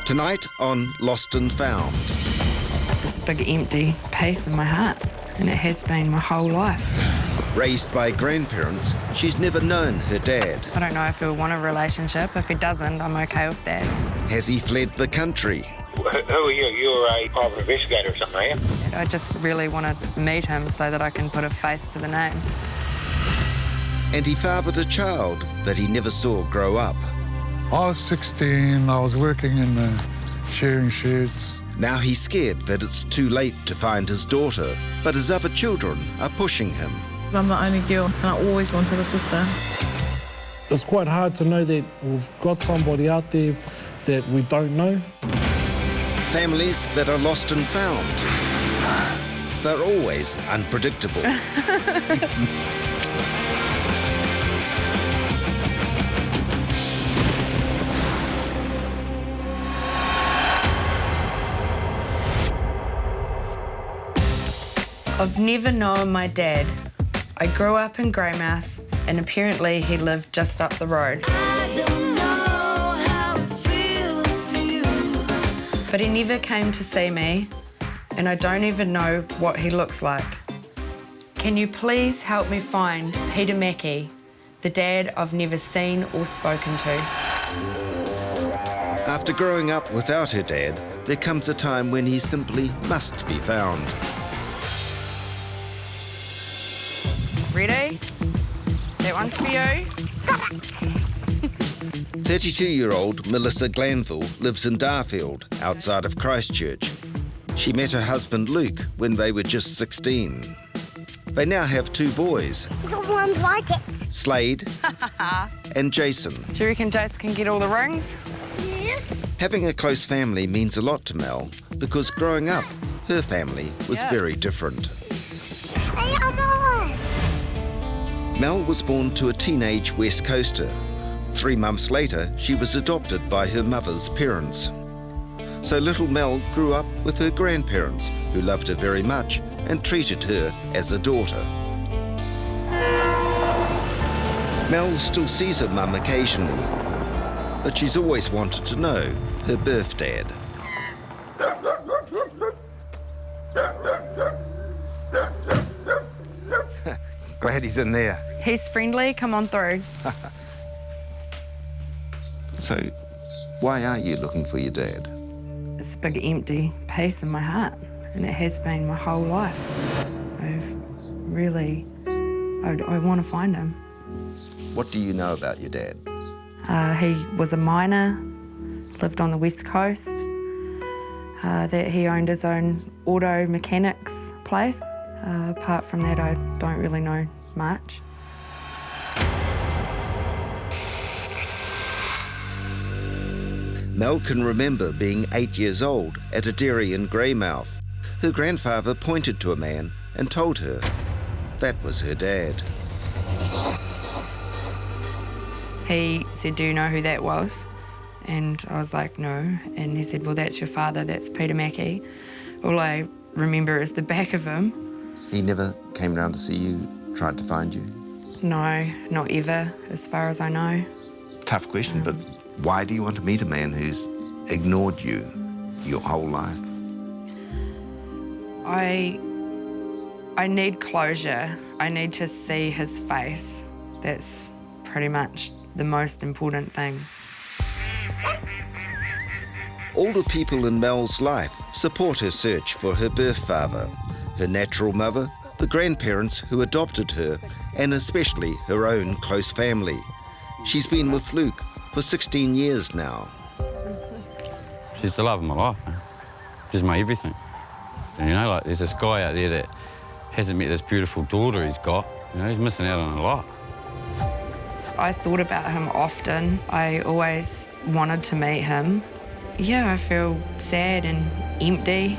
Tonight on Lost and Found. This big empty piece in my heart, and it has been my whole life. Raised by grandparents, she's never known her dad. I don't know if he'll want a relationship. If he doesn't, I'm okay with that. Has he fled the country? Who are you? You're a private investigator or something, are you? I just really want to meet him so that I can put a face to the name. And he fathered a child that he never saw grow up. I was 16, I was working in sharing sheds. Now he's scared that it's too late to find his daughter, but his other children are pushing him. I'm the only girl, and I always wanted a sister. It's quite hard to know that we've got somebody out there that we don't know. Families that are lost and found. They're always unpredictable. I've never known my dad. I grew up in Greymouth, and apparently he lived just up the road. I don't know how it feels to you. But he never came to see me, and I don't even know what he looks like. Can you please help me find Peter Mackey, the dad I've never seen or spoken to? After growing up without her dad, there comes a time when he simply must be found. Ready? That one's for you. 32-year-old Melissa Glanville lives in Darfield, outside of Christchurch. She met her husband Luke when they were just 16. They now have 2 boys, One's like it. Slade and Jason. Do you reckon Jace can get all the rings? Yes. Having a close family means a lot to Mel because growing up, her family was very different. Hey, I'm on. Mel was born to a teenage West Coaster. 3 months later, she was adopted by her mother's parents. So little Mel grew up with her grandparents, who loved her very much and treated her as a daughter. Mel still sees her mum occasionally, but she's always wanted to know her birth dad. Glad he's in there. He's friendly, come on through. So, why are you looking for your dad? It's a big empty piece in my heart, and it has been my whole life. I want to find him. What do you know about your dad? He was a miner, lived on the West Coast, that he owned his own auto mechanics place. Apart from that, I don't really know much. Mel can remember being 8 years old at a dairy in Greymouth. Her grandfather pointed to a man and told her that was her dad. He said, "Do you know who that was?" And I was like, "No." And he said, "Well, that's your father, that's Peter Mackey." All I remember is the back of him. He never came round to see you, tried to find you? No, not ever, as far as I know. Tough question, but why do you want to meet a man who's ignored you your whole life? I need closure. I need to see his face. That's pretty much the most important thing. All the people in Mel's life support her search for her birth father, her natural mother, the grandparents who adopted her, and especially her own close family. She's been with Luke for 16 years now. She's the love of my life, man. She's my everything. And, you know, like, there's this guy out there that hasn't met this beautiful daughter he's got. You know, he's missing out on a lot. I thought about him often. I always wanted to meet him. Yeah, I feel sad and empty,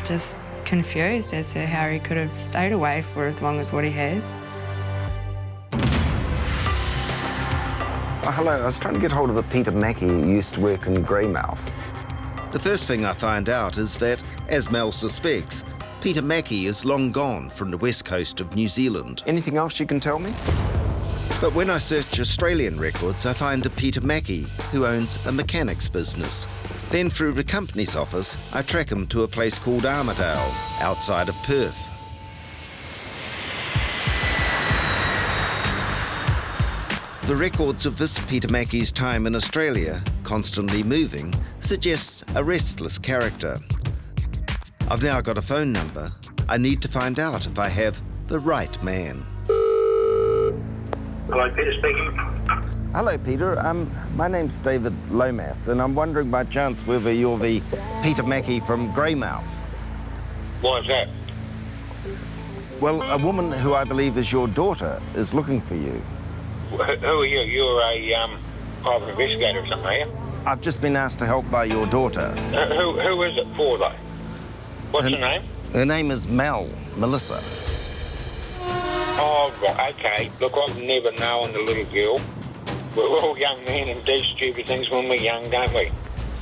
just confused as to how he could have stayed away for as long as what he has. Oh, hello, I was trying to get hold of a Peter Mackey who used to work in Greymouth. The first thing I find out is that, as Mel suspects, Peter Mackey is long gone from the west coast of New Zealand. Anything else you can tell me? But when I search Australian records, I find a Peter Mackey who owns a mechanics business. Then through the company's office, I track him to a place called Armidale, outside of Perth. The records of this Peter Mackey's time in Australia, constantly moving, suggest a restless character. I've now got a phone number. I need to find out if I have the right man. Hello, Peter speaking. Hello, Peter. My name's David Lomas, and I'm wondering by chance whether you're the Peter Mackey from Greymouth. Why is that? Well, a woman who I believe is your daughter is looking for you. Who are you? You're a private investigator or something, are you? I've just been asked to help by your daughter. Who is it for, though? What's her name? Her name is Melissa. Oh, right, okay. Look, I've never known the little girl. We're all young men and do stupid things when we're young, don't we?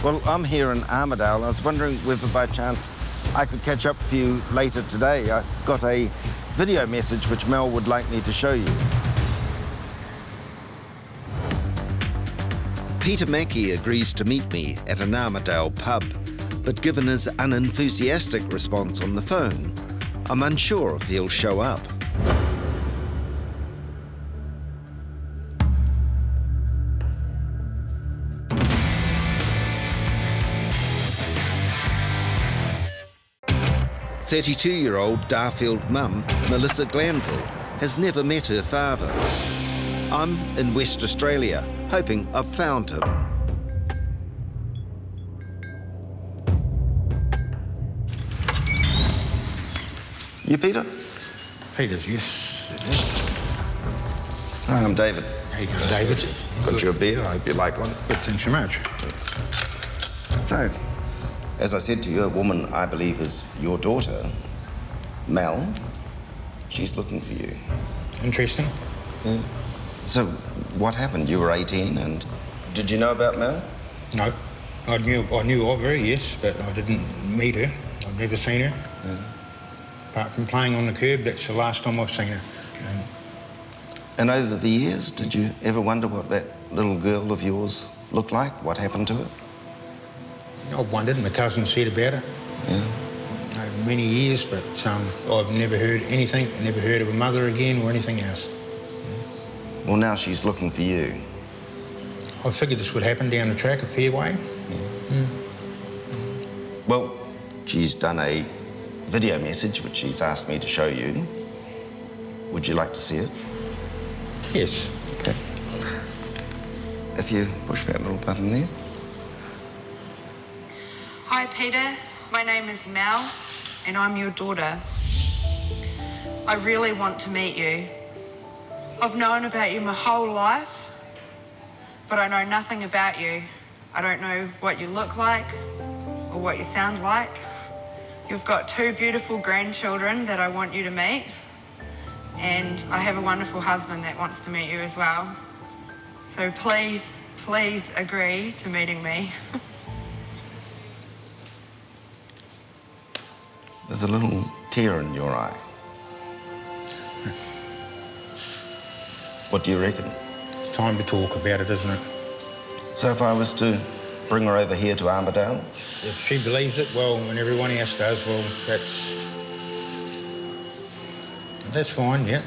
Well, I'm here in Armidale. I was wondering whether by chance I could catch up with you later today. I got a video message which Mel would like me to show you. Peter Mackey agrees to meet me at an Armidale pub, but given his unenthusiastic response on the phone, I'm unsure if he'll show up. "32-year-old Darfield mum, Melissa Glanville, has never met her father. I'm in West Australia, hoping I've found him." You, Peter? Peter's, yes, it is. Hi, I'm David. How you going, David? Got you a beer. I hope you like one. Good, thanks so much. So, as I said to you, a woman I believe is your daughter, Mel. She's looking for you. Interesting. So, what happened? You were 18, and did you know about Mel? No, I knew of her, yes, but I didn't meet her. I've never seen her. Apart from playing on the curb, that's the last time I've seen her. And over the years, did you ever wonder what that little girl of yours looked like? What happened to her? I've wondered. My cousin said about her. Over many years, but I've never heard anything. I never heard of her mother again or anything else. Well, now she's looking for you. I figured this would happen down the track a fair way. Well, she's done a video message which she's asked me to show you. Would you like to see it? Yes. Okay. If you push that little button there. Hi, Peter. My name is Mel, and I'm your daughter. I really want to meet you. I've known about you my whole life, but I know nothing about you. I don't know what you look like or what you sound like. You've got 2 beautiful grandchildren that I want you to meet, and I have a wonderful husband that wants to meet you as well. So please, please agree to meeting me. There's a little tear in your eye. What do you reckon? Time to talk about it, isn't it? So if I was to bring her over here to Armidale? If she believes it, well, and everyone else does, well, that's fine, yeah.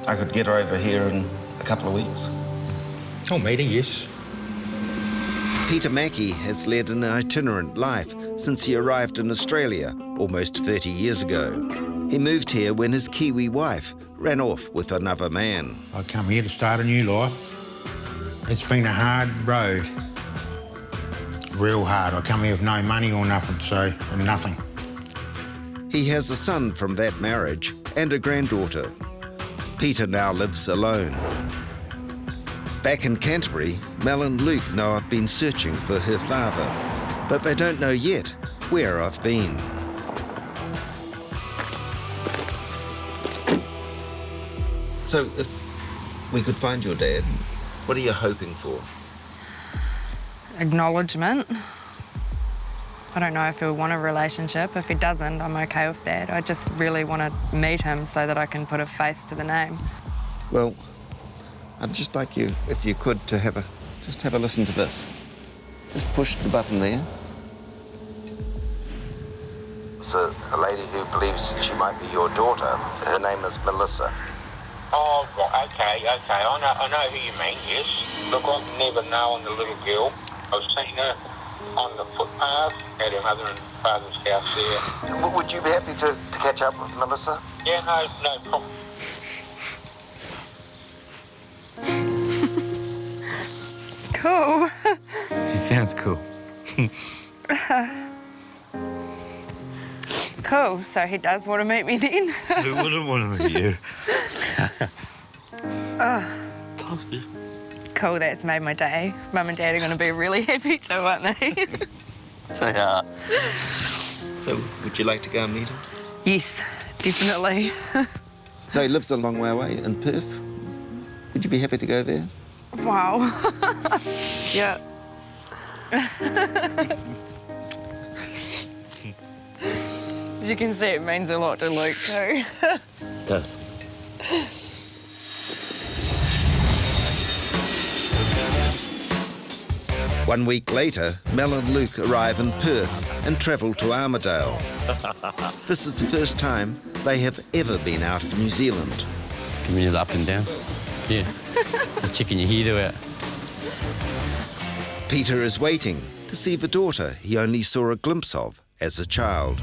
I could get her over here in a couple of weeks. I'll meet her, yes. Peter Mackey has led an itinerant life since he arrived in Australia almost 30 years ago. He moved here when his Kiwi wife ran off with another man. I come here to start a new life. It's been a hard road. Real hard. I come here with no money or nothing, and nothing. He has a son from that marriage and a granddaughter. Peter now lives alone. Back in Canterbury, Mel and Luke know I've been searching for her father, but they don't know yet where I've been. So if we could find your dad, what are you hoping for? Acknowledgement. I don't know if he'll want a relationship. If he doesn't, I'm okay with that. I just really want to meet him so that I can put a face to the name. Well, I'd just like you, if you could, to have a listen to this. Just push the button there. It's a lady who believes she might be your daughter. Her name is Melissa. Oh, right, okay. I know who you mean, yes. Look, I've never known the little girl. I've seen her on the footpath at her mother and father's house there. Would you be happy to catch up with Melissa? Yeah, no problem. Cool. He sounds cool. Cool, so he does want to meet me then? Who wouldn't want to meet you? Cool, that's made my day. Mum and Dad are going to be really happy too, aren't they? They are. So, would you like to go and meet him? Yes, definitely. So he lives a long way away in Perth. Would you be happy to go there? Wow. Yeah. As you can see, it means a lot to Luke too. It does. 1 week later, Mel and Luke arrive in Perth and travel to Armidale. This is the first time they have ever been out of New Zealand. Give me the up and down. Yeah. The chicken your hair out. Peter is waiting to see the daughter he only saw a glimpse of as a child.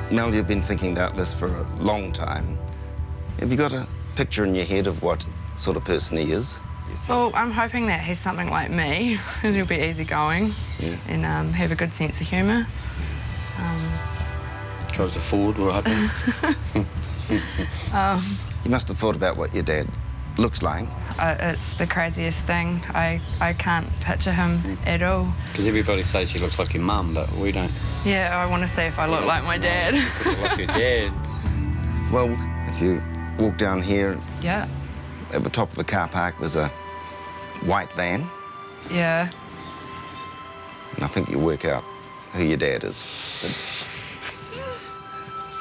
Mel, you've been thinking about this for a long time. Have you got a picture in your head of what sort of person he is? Well, I'm hoping that he's something like me. He'll be easygoing and have a good sense of humour. Tries to forward what happened. You must have thought about what your dad looks like. It's the craziest thing. I can't picture him at all. Because everybody says she looks like your mum, but we don't. Yeah, I want to see if I look like my dad. You look like your dad. Well, if you walk down here, Yeah. at the top of the car park was a white van, Yeah. and I think you work out who your dad is.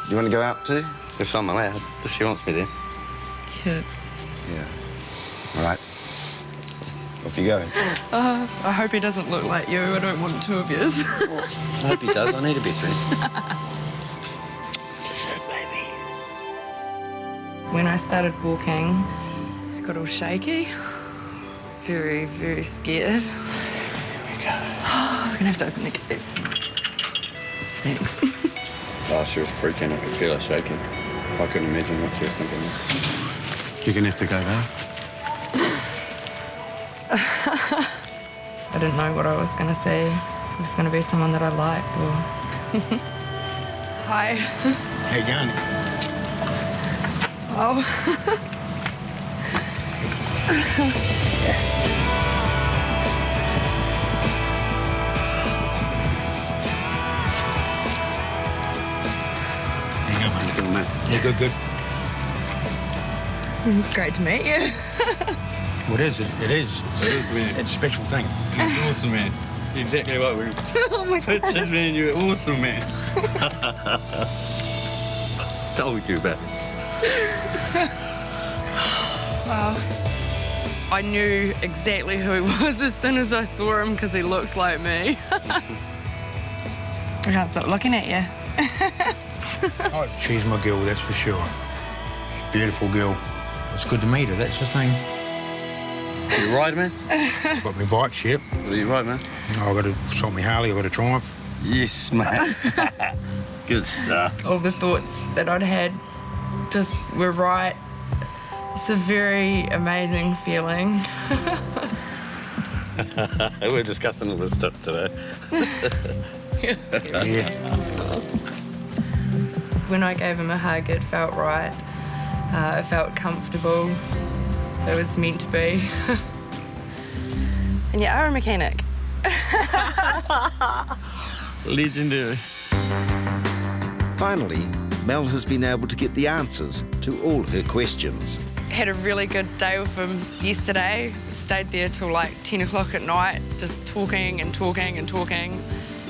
Do you want to go out too? If I'm allowed, if she wants me there. Yeah. Yeah. All right. Off you go. I hope he doesn't look like you. I don't want two of yous. I hope he does. I need a best friend. When I started walking, I got all shaky. Very, very scared. Here we go. We're gonna have to open the gate. Thanks. Oh, she was freaking. I could feel her shaking. I couldn't imagine what she was thinking. You're gonna have to go there. I didn't know what I was gonna see. It was gonna be someone that I like or... Hi. How you going? Oh. How you going, mate? Yeah, good. Great to meet you. Well, it is. It is, man. It's a special thing. You're awesome, man. Exactly like we Oh my God. pictured, man. You're awesome, man. Told you about it. Wow. I knew exactly who he was as soon as I saw him because he looks like me. I can't stop looking at you. Oh, she's my girl, that's for sure. Beautiful girl. It's good to meet her, that's the thing. You ride, man? I've got my bikes, yep. What do you ride, man? I've got my Harley, I've got a Triumph. Yes, mate. Good stuff. All the thoughts that I'd had just were right. It's a very amazing feeling. We're discussing all this stuff today. Yeah. When I gave him a hug, it felt right. It felt comfortable. It was meant to be. And you are a mechanic. Legendary. Finally, Mel has been able to get the answers to all her questions. Had a really good day with him yesterday. Stayed there till like 10 o'clock at night, just talking and talking and talking.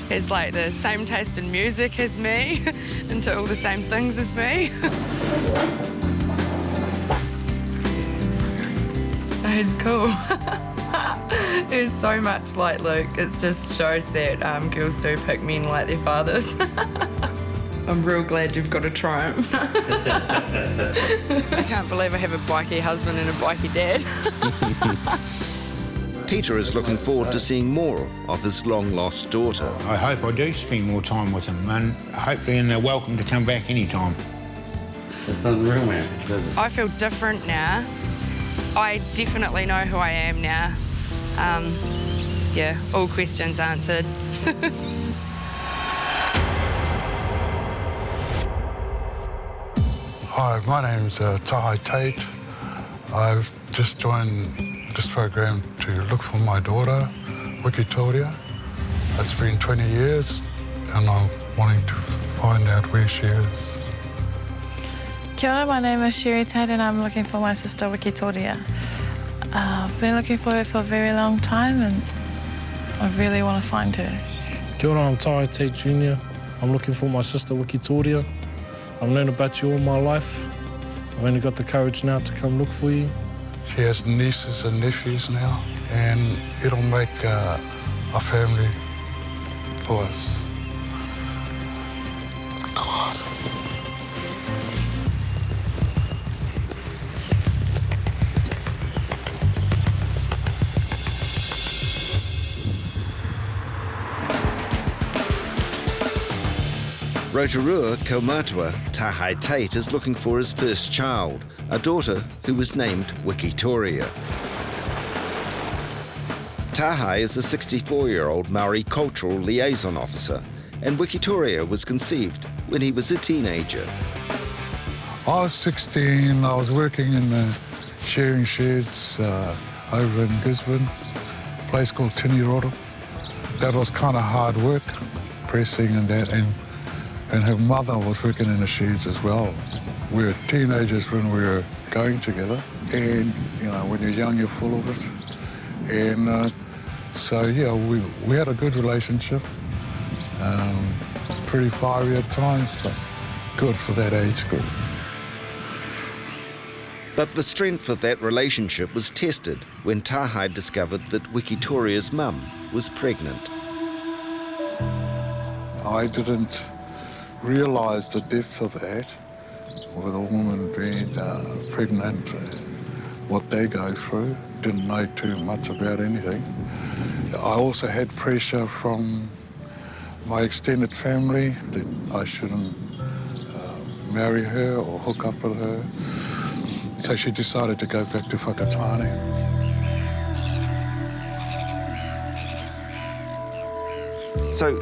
He's like the same taste in music as me, into all the same things as me. He's cool. He's so much like Luke. It just shows that girls do pick men like their fathers. I'm real glad you've got a Triumph. I can't believe I have a bikey husband and a bikey dad. Peter is looking forward to seeing more of his long-lost daughter. I hope I do spend more time with them, and hopefully they're welcome to come back anytime. It's unreal, man. I feel different now. I definitely know who I am now. Yeah, all questions answered. Hi, my name's Tahi. I've just joined this program to look for my daughter, Wikitoria. It's been 20 years and I'm wanting to find out where she is. Kia ora, my name is Sherry Tate and I'm looking for my sister Wikitoria. I've been looking for her for a very long time and I really want to find her. Kia ora, I'm Tahi Tate Jr. I'm looking for my sister Wikitoria. I've known about you all my life. I've only got the courage now to come look for you. She has nieces and nephews now and it'll make a family for us. God. Rotorua Kaumatua Tahi Tate is looking for his first child, a daughter who was named Wikitoria. Tahi is a 64-year-old Maori cultural liaison officer, and Wikitoria was conceived when he was a teenager. I was 16, I was working in the sharing sheds over in Gisborne, a place called Tiniroro. That was kind of hard work, pressing and that, and her mother was working in the sheds as well. We were teenagers when we were going together, and you know, when you're young, you're full of it. And so yeah, we had a good relationship. Pretty fiery at times, but good for that age group. But the strength of that relationship was tested when Tahi discovered that Wikitoria's mum was pregnant. I didn't realise the depth of that, with a woman being pregnant, what they go through. Didn't know too much about anything. I also had pressure from my extended family that I shouldn't marry her or hook up with her. So she decided to go back to Whakatane. So,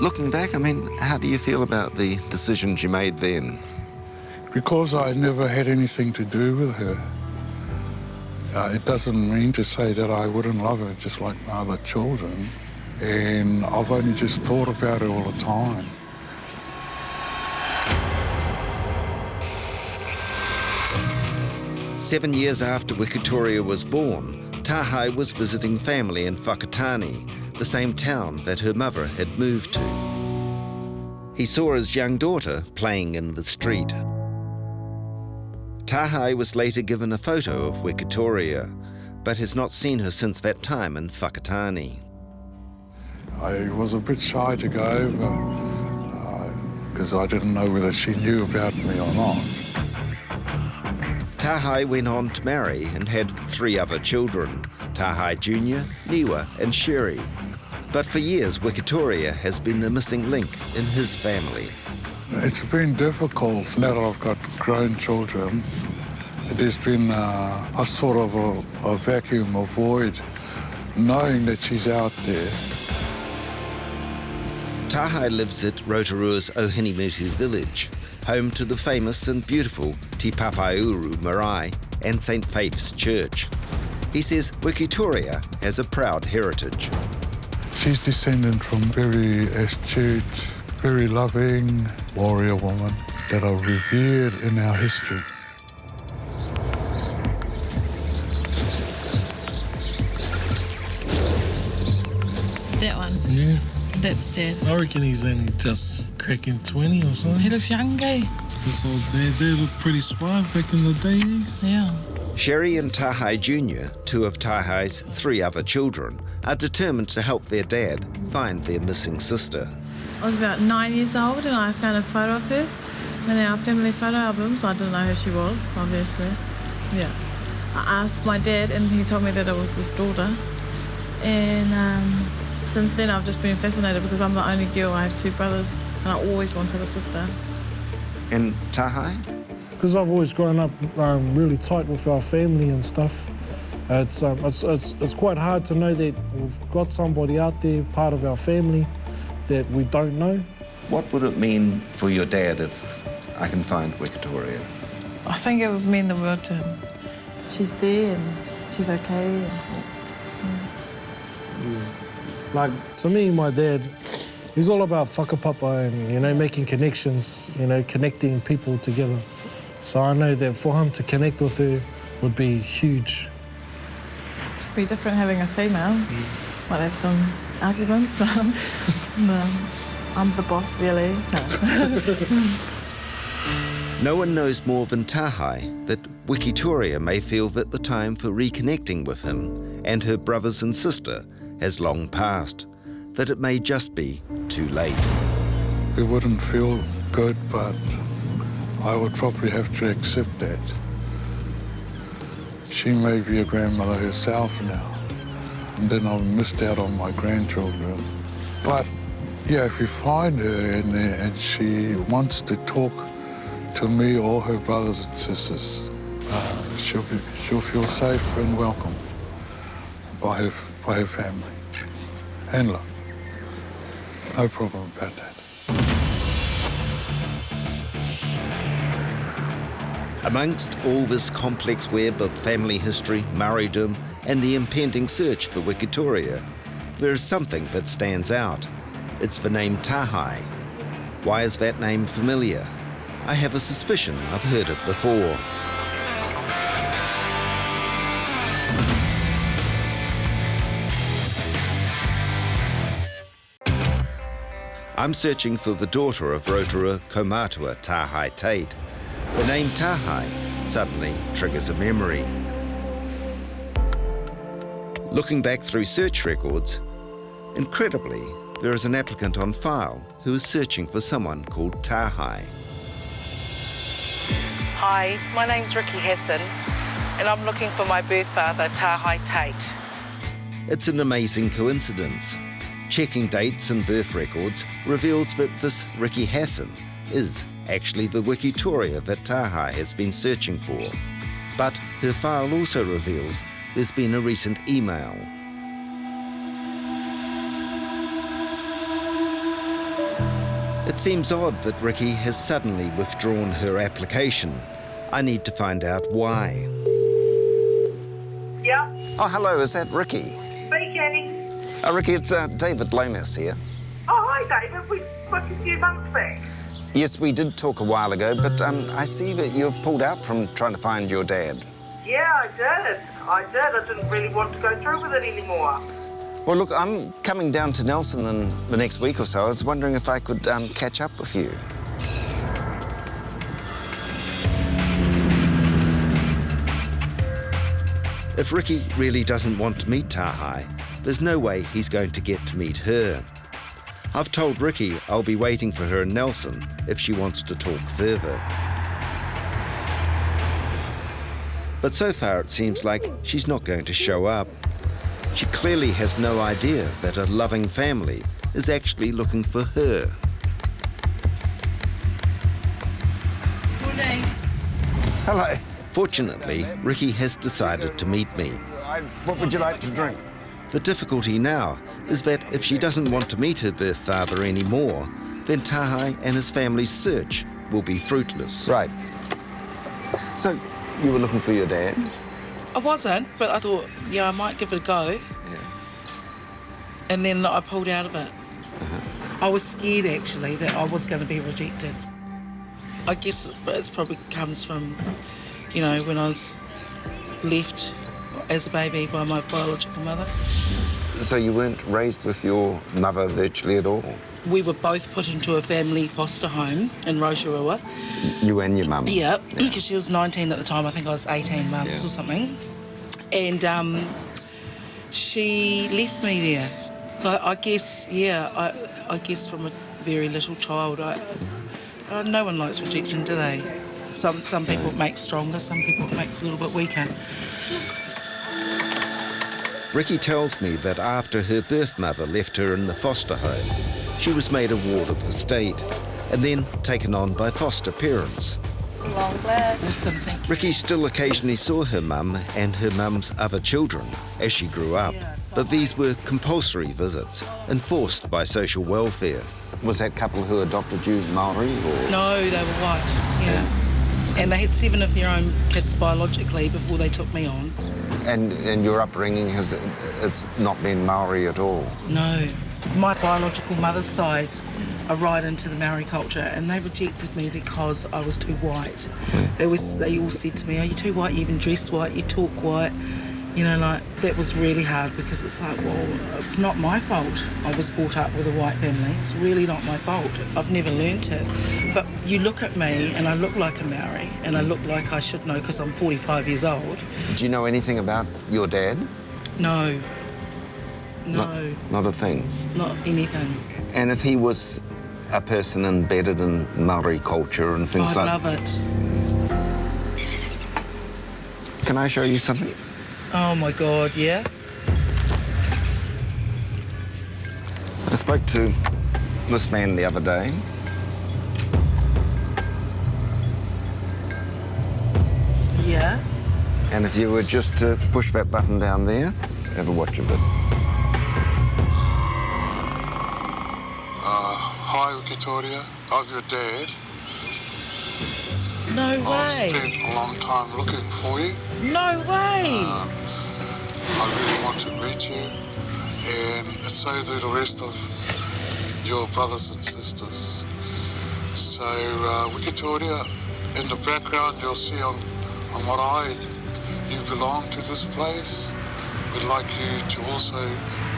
looking back, I mean, how do you feel about the decisions you made then? Because I never had anything to do with her, it doesn't mean to say that I wouldn't love her just like my other children. And I've only just thought about her all the time. Seven years after Wikitoria was born, Tahi was visiting family in Whakatane, the same town that her mother had moved to. He saw his young daughter playing in the street. Tahi was later given a photo of Wikitoria, but has not seen her since that time in Whakatane. I was a bit shy to go over because I didn't know whether she knew about me or not. Tahi went on to marry and had 3 other children, Tahi Jr., Niwa and Sherry. But for years, Wikitoria has been a missing link in his family. It's been difficult now that I've got grown children. There's been a sort of a vacuum, a void, knowing that she's out there. Tahi lives at Rotorua's Ohinimutu village, home to the famous and beautiful Te Papauru Marae and St. Faith's Church. He says Wikitoria has a proud heritage. She's descended from very astute, very loving warrior woman that are revered in our history. That one? Yeah. That's Dad. I reckon he's only just cracking 20 or something. He looks young, eh? This old dad, they look pretty suave back in the day. Yeah. Sherry and Tahi Jr., two of Tahi's 3 other children, are determined to help their dad find their missing sister. I was about 9 years old and I found a photo of her in our family photo albums. I didn't know who she was, obviously. Yeah. I asked my dad and he told me that it was his daughter. And since then I've just been fascinated because I'm the only girl. I have 2 brothers and I always wanted a sister. And Tahi? Because I've always grown up really tight with our family and stuff. It's quite hard to know that we've got somebody out there, part of our family, that we don't know. What would it mean for your dad if I can find Wikitoria? I think it would mean the world to him. She's there and she's okay. Like, to me, my dad, he's all about whakapapa and, you know, making connections, you know, connecting people together. So I know that for him to connect with her would be huge. It'd be different having a female. Might have some arguments. No, I'm the boss, really. No. No one knows more than Tahi that Wikitoria may feel that the time for reconnecting with him and her brothers and sister has long passed, that it may just be too late. It wouldn't feel good, but I would probably have to accept that. She may be a grandmother herself now, and then I've missed out on my grandchildren. But yeah, if you find her in there and she wants to talk to me or her brothers and sisters, she'll feel safe and welcome by her family and love. No problem about that. Amongst all this complex web of family history, Marae-dom, and the impending search for Wikitoria, there is something that stands out. It's the name Tahi. Why is that name familiar? I have a suspicion I've heard it before. I'm searching for the daughter of Rotorua Kaumatua Tahi Tate. The name Tahi suddenly triggers a memory. Looking back through search records, incredibly, there is an applicant on file who is searching for someone called Tahi. Hi, my name's Hassan, and I'm looking for my birth father, Tahi Tate. It's an amazing coincidence. Checking dates and birth records reveals that this Hassan is actually the Wikitoria that Tahi has been searching for. But her file also reveals there's been a recent email. It seems odd that Ricky has suddenly withdrawn her application. I need to find out why. Yeah, Oh, hello, is that Ricky? speaking. Ricky, it's David Lomas here. Oh, hi, David. We spoke a few months back. Yes, we did talk a while ago, but I see that you've pulled out from trying to find your dad. Yeah, I did. I didn't really want to go through with it anymore. Well, look, I'm coming down to Nelson in the next week or so. I was wondering if I could catch up with you. If Ricky really doesn't want to meet Tahi, there's no way he's going to get to meet her. I've told Ricky I'll be waiting for her in Nelson if she wants to talk further. But so far it seems like she's not going to show up. She clearly has no idea that a loving family is actually looking for her. Morning. Hello. Fortunately, Ricky has decided to meet me. What would you like to drink? The difficulty now is that if she doesn't want to meet her birth father anymore, then Tahi and his family's search will be fruitless. Right. So, you were looking for your dad? I wasn't, but I thought, yeah, I might give it a go. Yeah. And then I pulled out of it. I was scared, actually, that I was going to be rejected. I guess it probably comes from, you know, when I was left as a baby by my biological mother. So you weren't raised with your mother virtually at all? we were both put into a family foster home in Rotorua. You and your mum? Yeah, because she was 19 at the time. I think I was 18 months or something. And she left me there. So I guess, I guess from a very little child, no one likes rejection, do they? Some people it makes stronger, some people it makes a little bit weaker. Ricky tells me that after her birth mother left her in the foster home, she was made a ward of the state and then taken on by foster parents. Long black. Awesome, thank you. Ricky still occasionally saw her mum and her mum's other children as she grew up, but these were compulsory visits, enforced by social welfare. Was that couple who adopted you Maori? Or? No, they were white, yeah. And they had 7 of their own kids biologically before they took me on. And your upbringing, it's not been Maori at all? No. My biological mother's side are right into the Marae culture, and they rejected me because I was too white. They all said to me, "Oh, you're too white, you even dress white, you talk white." You know, like, that was really hard because it's like, well, it's not my fault I was brought up with a white family. It's really not my fault. I've never learnt it. But you look at me and I look like a Maori, and I look like I should know because I'm 45 years old. Do you know anything about your dad? No. No. Not a thing? Not anything. And if he was a person embedded in Maori culture and things I'd love it. Can I show you something? Oh my God, yeah? I spoke to this man the other day. Yeah? And if you were just to push that button down there, have a watch of this. Hi, Wikitoria. I'm your dad. No way. I've spent a long time looking for you. No way. I really want to meet you, and so do the rest of your brothers and sisters. So, Wikitoria, in the background you'll see on Marae, you belong to this place. We'd like you to also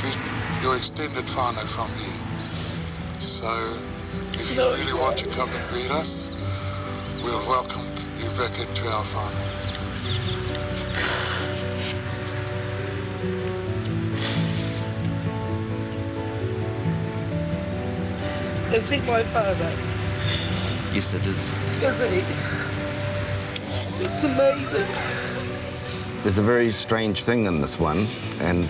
meet your extended whānau from here. So, if you really want to come and meet us, we'll welcome you back into our whānau. Is he my father? Yes, it is. Is he? It's amazing. There's a very strange thing in this one, and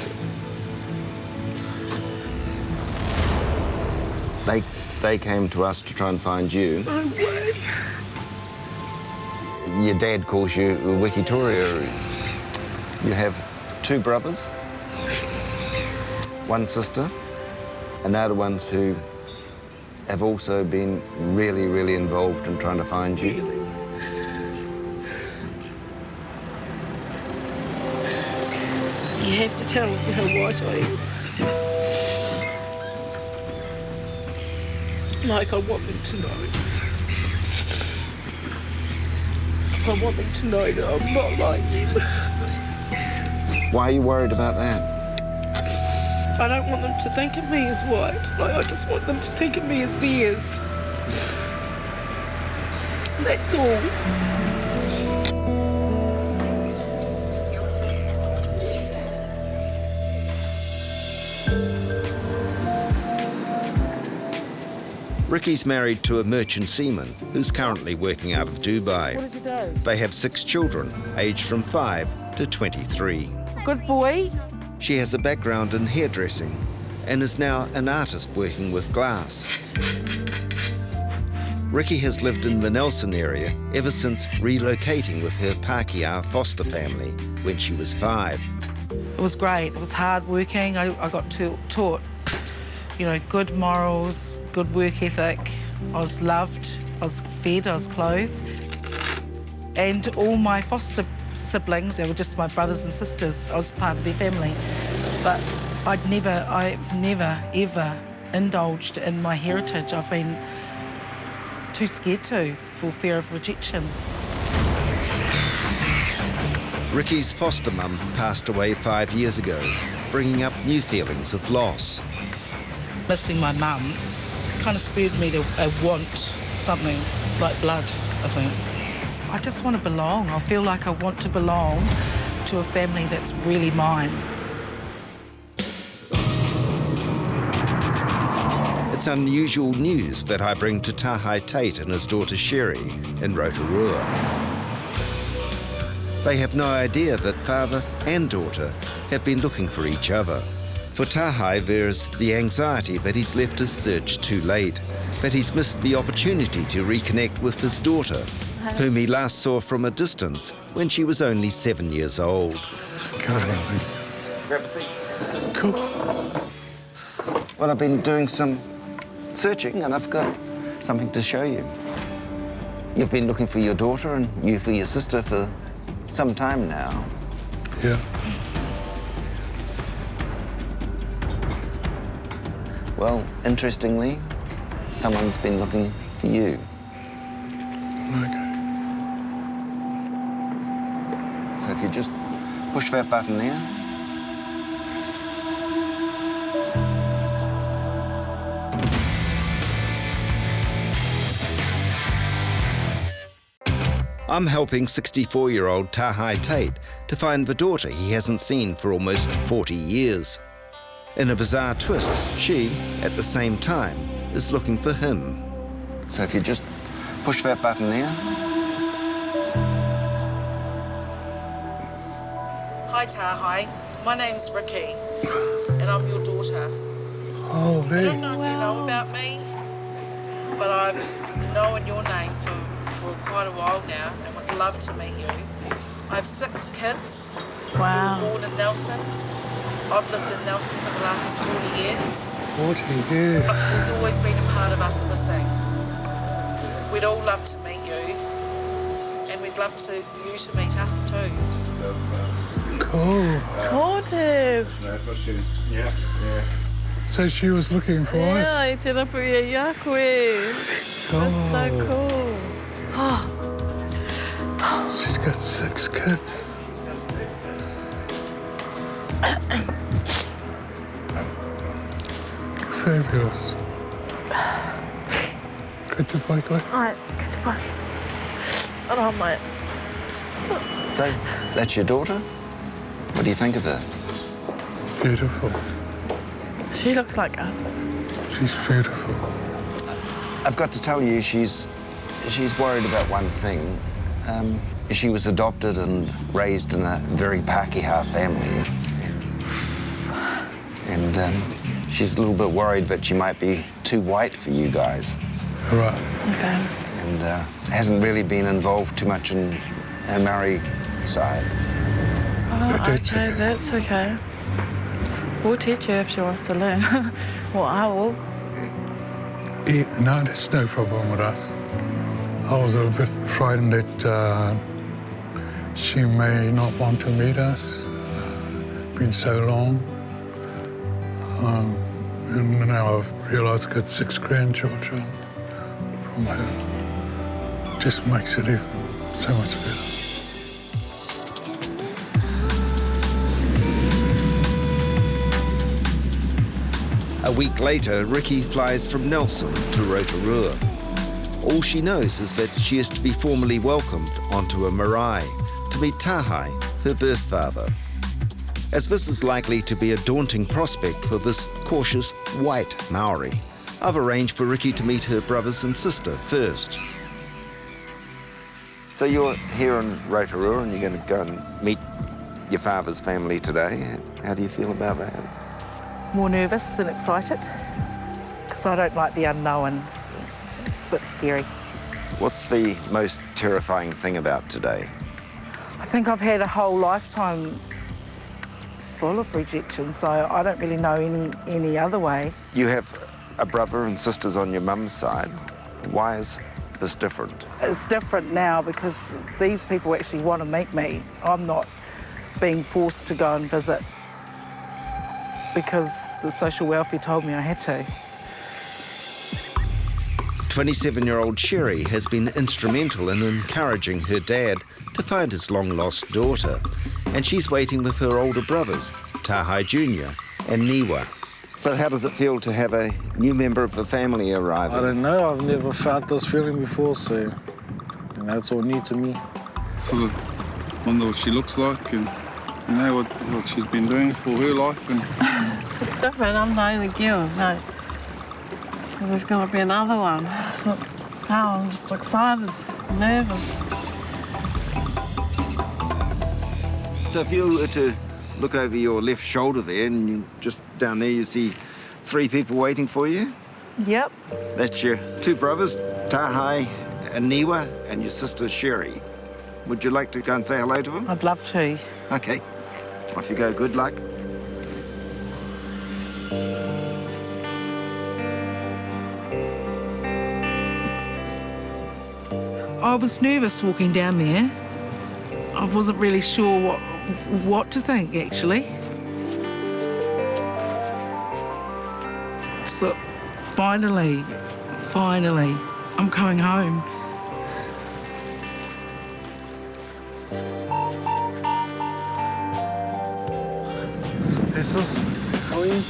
they came to us to try and find you. No way. Your dad calls you Wikitoria. You have 2 brothers, 1 sister, and they're the ones who have also been really, really involved in trying to find you. You have to tell me how white I am. Like, I want them to know. Because I want them to know that I'm not like them. Why are you worried about that? I don't want them to think of me as white. Like, I just want them to think of me as theirs. That's all. Ricky's married to a merchant seaman who's currently working out of Dubai. What did you do? They have 6 children, aged from 5 to 23. Good boy. She has a background in hairdressing and is now an artist working with glass. Ricky has lived in the Nelson area ever since relocating with her Pākehā foster family when she was 5. It was great. It was hard working. I got taught, you know, good morals, good work ethic. I was loved, I was fed, I was clothed. And all my foster siblings, they were just my brothers and sisters. I was part of their family. But I've never, ever indulged in my heritage. I've been too scared to, for fear of rejection. Ricky's foster mum passed away 5 years ago, bringing up new feelings of loss. Missing my mum kind of spurred me to want something like blood, I think. I just want to belong. I feel like I want to belong to a family that's really mine. It's unusual news that I bring to Tahi Tate and his daughter Sherry in Rotorua. They have no idea that father and daughter have been looking for each other. For Tahi, there's the anxiety that he's left his search too late, that he's missed the opportunity to reconnect with his daughter, whom he last saw from a distance when she was only 7 years old. Grab a seat. Cool. Well, I've been doing some searching and I've got something to show you. You've been looking for your daughter and you for your sister for some time now. Yeah. Well, interestingly, someone's been looking for you. Okay. So if you just push that button there. I'm helping 64-year-old Tahi Tate to find the daughter he hasn't seen for almost 40 years. In a bizarre twist, she, at the same time, is looking for him. So if you just push that button there. Hi, Tahi. My name's Ricky, and I'm your daughter. Oh, I don't know if you know about me, but I've known your name for quite a while now, and would love to meet you. I have 6 kids. Wow. Who were born in Nelson. I've lived in Nelson for the last 40 years. 40 years. But there's always been a part of us missing. We'd all love to meet you, and we'd love you to meet us too. Cool. Gorgeous. Yeah. So she was looking for us? Yeah, I did a pretty yakwe. That's so cool. She's got 6 kids. Fabulous. Good to fight with. Alright, good to fight. Oh, mate. So, that's your daughter? What do you think of her? Beautiful. She looks like us. She's beautiful. I've got to tell you, she's worried about one thing. She was adopted and raised in a very Pākehā family. And she's a little bit worried that she might be too white for you guys. Right. Okay. And hasn't really been involved too much in her Marae side. Oh, okay, that's okay. We'll teach her if she wants to learn. Well, I will. Yeah, no, there's no problem with us. I was a bit frightened that she may not want to meet us. Been so long. And now I've realised I've got 6 grandchildren from her. Just makes it even so much better. A week later, Ricky flies from Nelson to Rotorua. All she knows is that she is to be formally welcomed onto a marae to meet Tahi, her birth father. As this is likely to be a daunting prospect for this cautious white Maori, I've arranged for Ricky to meet her brothers and sister first. So you're here in Rotorua and you're going to go and meet your father's family today. How do you feel about that? More nervous than excited, because I don't like the unknown. It's a bit scary. What's the most terrifying thing about today? I think I've had a whole lifetime full of rejection, so I don't really know any other way. You have a brother and sisters on your mum's side. Why is this different? It's different now because these people actually want to meet me. I'm not being forced to go and visit because the social welfare told me I had to. 27-year-old Sherry has been instrumental in encouraging her dad to find his long-lost daughter, and she's waiting with her older brothers, Tahi Jr. and Niwa. So how does it feel to have a new member of the family arriving? I don't know, I've never felt this feeling before, so you know, it's all new to me. Sort of wonder what she looks like and, you know, what she's been doing for her life. And It's different. I'm the only girl. No. So there's going to be another one. So, I'm just excited, nervous. So if you were to look over your left shoulder there and just down there you see 3 people waiting for you? Yep. That's your 2 brothers, Tahi and Niwa, and your sister Sherry. Would you like to go and say hello to them? I'd love to. Okay. Off you go. Good luck. I was nervous walking down there. I wasn't really sure what to think, actually. So finally, I'm coming home. Hey sis, how are you?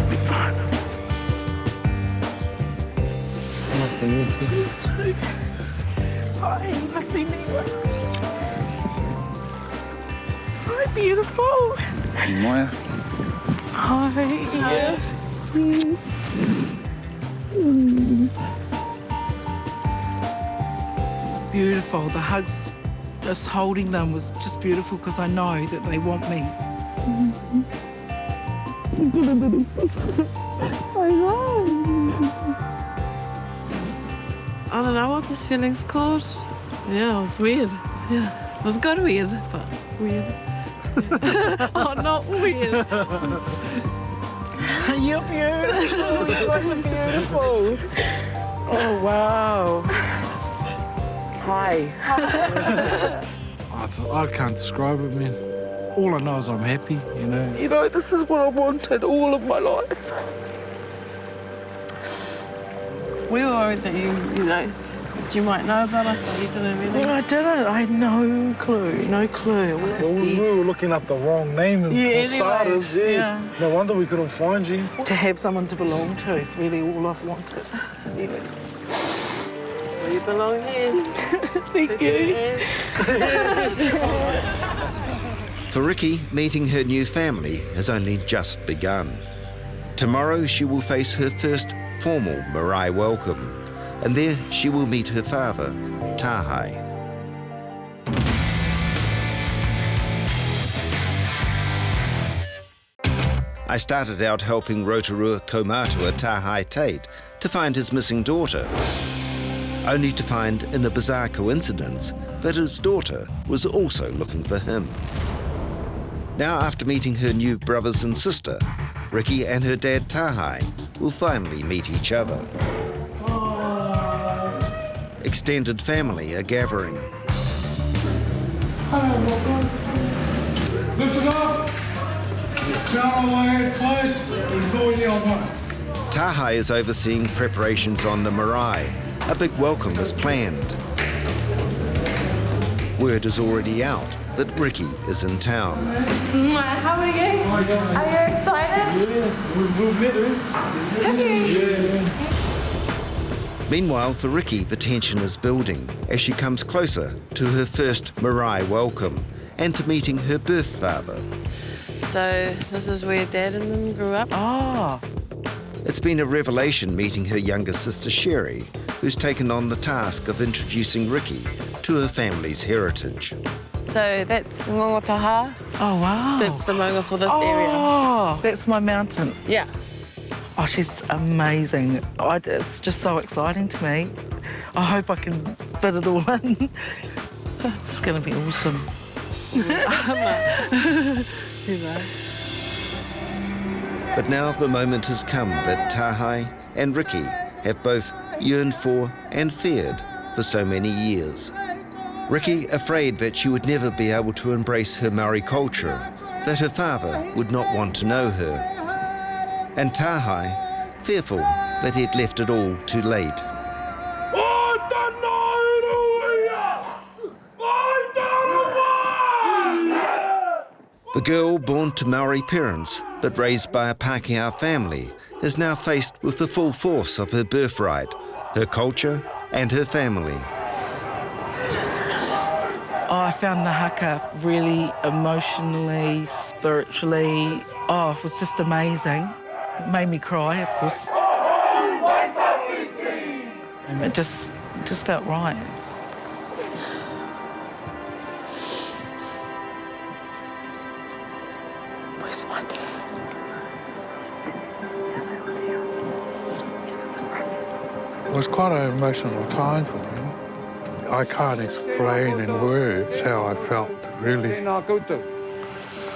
Be fine. Nice to meet you. You too. Hi, you must be me. Hi, beautiful. Maya. Hi. Yeah. Beautiful. The hugs, just holding them was just beautiful because I know that they want me. I don't know what this feeling's called. Yeah, it was weird. Yeah, it was good weird, but weird. Oh, not weird. You're beautiful. You guys are beautiful. Oh, wow. Hi. I can't describe it, man. All I know is I'm happy, you know. You know, this is what I wanted all of my life. We were worried that you might know about us, but you didn't really. Well, I didn't. I had no clue. No clue. We were looking up the wrong name for starters. Yeah. No wonder we couldn't find you. To have someone to belong to is really all I've wanted. Yeah. We belong here. Thank you. For Ricky, meeting her new family has only just begun. Tomorrow she will face her first formal Marae welcome, and there she will meet her father, Tahi. I started out helping Rotorua Kaumatua Tahi Tate to find his missing daughter, only to find in a bizarre coincidence that his daughter was also looking for him. Now, after meeting her new brothers and sister, Ricky and her dad Tahi will finally meet each other. Extended family are gathering. Listen up! Down away, close, ignore your one. Tahi is overseeing preparations on the Marae. A big welcome is planned. Word is already out that Ricky is in town. How are you? Are you excited? Yes, we've met her. Have you? Yeah. Meanwhile, for Ricky, the tension is building as she comes closer to her first Marae welcome and to meeting her birth father. So this is where Dad and them grew up? Oh. It's been a revelation meeting her younger sister Sherry, who's taken on the task of introducing Ricky to her family's heritage. So that's Ngongataha. Oh, wow. That's the monga for this area. Oh, that's my mountain. Yeah. Oh, she's amazing. It's just so exciting to me. I hope I can fit it all in. It's going to be awesome. You know. But now the moment has come that Tahi and Ricky have both yearned for and feared for so many years. Ricky afraid that she would never be able to embrace her Maori culture, that her father would not want to know her. And Tahi fearful that he'd left it all too late. The girl, born to Maori parents but raised by a Pākehā family, is now faced with the full force of her birthright, her culture and her family. I found the haka really emotionally, spiritually, it was just amazing. It made me cry, of course. And it just felt right. Where's my dad? It was quite an emotional time for me. I can't explain in words how I felt, really.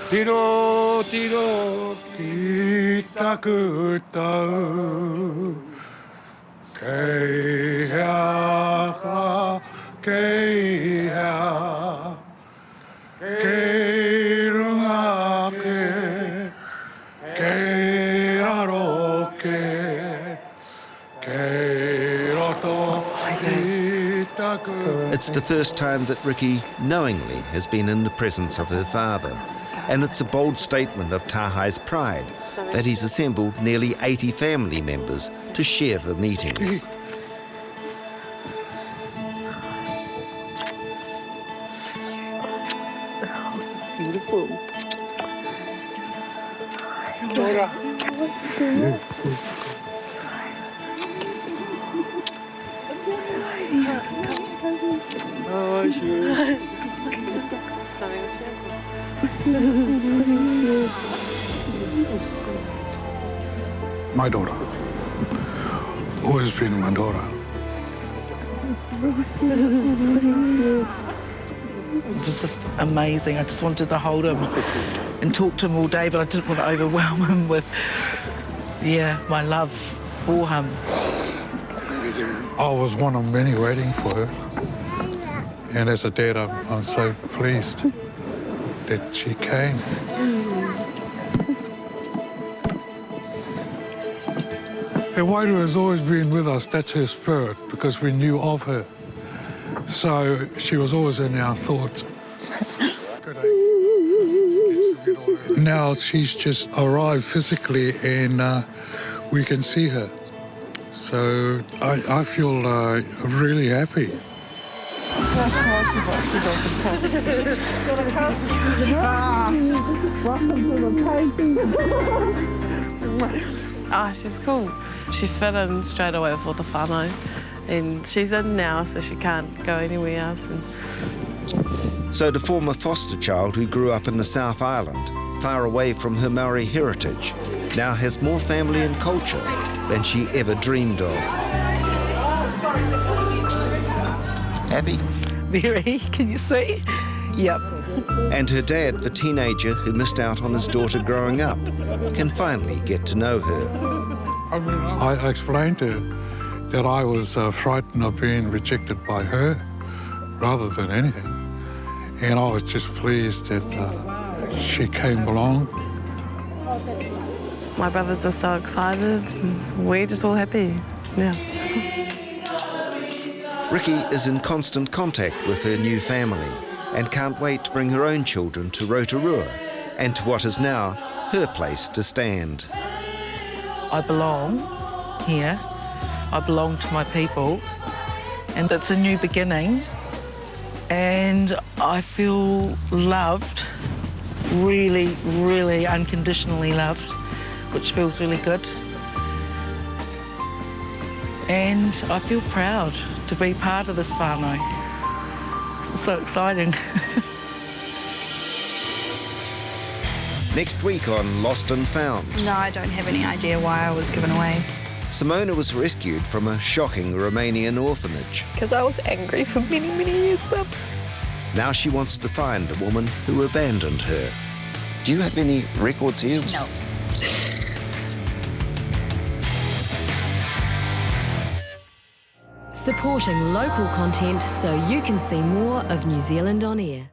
Tiro, tiro, ki taku tau, kei hea, kei hea, kei runga ke, kei raro ke, kei roto ki taku. It's the first time that Ricky knowingly has been in the presence of her father. And it's a bold statement of Tahi's pride that he's assembled nearly 80 family members to share the meeting. Beautiful. Oh, sure. My daughter. Always been my daughter. It was just amazing. I just wanted to hold him and talk to him all day, but I didn't want to overwhelm him with, my love for him. I was one of many waiting for her. And as a dad, I'm so pleased that she came. Her wairu has always been with us. That's her spirit, because we knew of her. So she was always in our thoughts. Now she's just arrived physically and we can see her. So I feel really happy. Oh, she's cool. She fit in straight away with all the whānau. And she's in now, so she can't go anywhere else. So the former foster child who grew up in the South Island, far away from her Maori heritage, now has more family and culture than she ever dreamed of. Happy? Very, can you see? Yep. And her dad, the teenager who missed out on his daughter growing up, can finally get to know her. I explained to her that I was frightened of being rejected by her rather than anything. And I was just pleased that she came along. My brothers are so excited. We're just all happy. Yeah. Ricky is in constant contact with her new family and can't wait to bring her own children to Rotorua and to what is now her place to stand. I belong here. I belong to my people. And it's a new beginning. And I feel loved, really, really unconditionally loved, which feels really good. And I feel proud to be part of this whānau. It's so exciting. Next week on Lost and Found. No, I don't have any idea why I was given away. Simona was rescued from a shocking Romanian orphanage. Because I was angry for many, many years, Mum. Now she wants to find a woman who abandoned her. Do you have any records here? No. Supporting local content so you can see more of New Zealand on air.